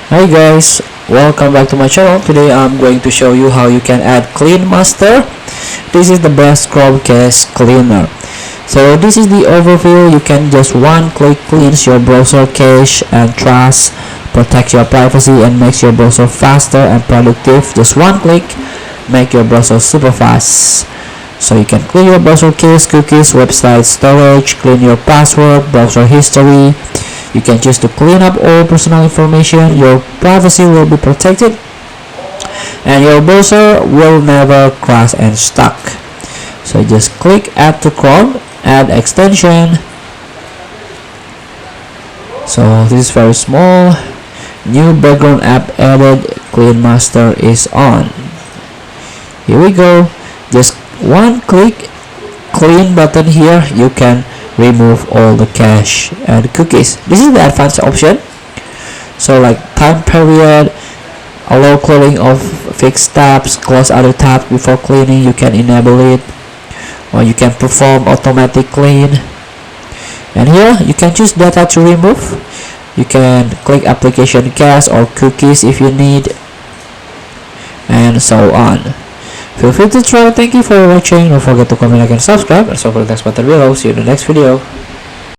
Hi guys, welcome back to my channel. Today I'm going to show you how you can add Clean Master. This is the best Chrome cache cleaner. So this is the overview. You can just one click cleanse your browser cache and trash, protect your privacy and makes your browser faster and productive. Just one click, make your browser super fast. So you can clean your browser cache, cookies, website storage, clean your password, browser history. You can choose to clean up all personal information. Your privacy will be protected and your browser will never crash and stuck. So just click add to Chrome, add extension. So this is very small. New background app added, Clean Master is on. Here we go. Just one click clean button here. You can remove all the cache and cookies. This is the advanced option. So like time period, allow clearing of fixed tabs, close other tabs before cleaning. You can enable it, or you can perform automatic clean. And here you can choose data to remove. You can click application cache or cookies if you need, and so on. Feel free to try. Thank you for watching. Don't forget to comment, like, and subscribe. And so for the next button below. See you in the next video.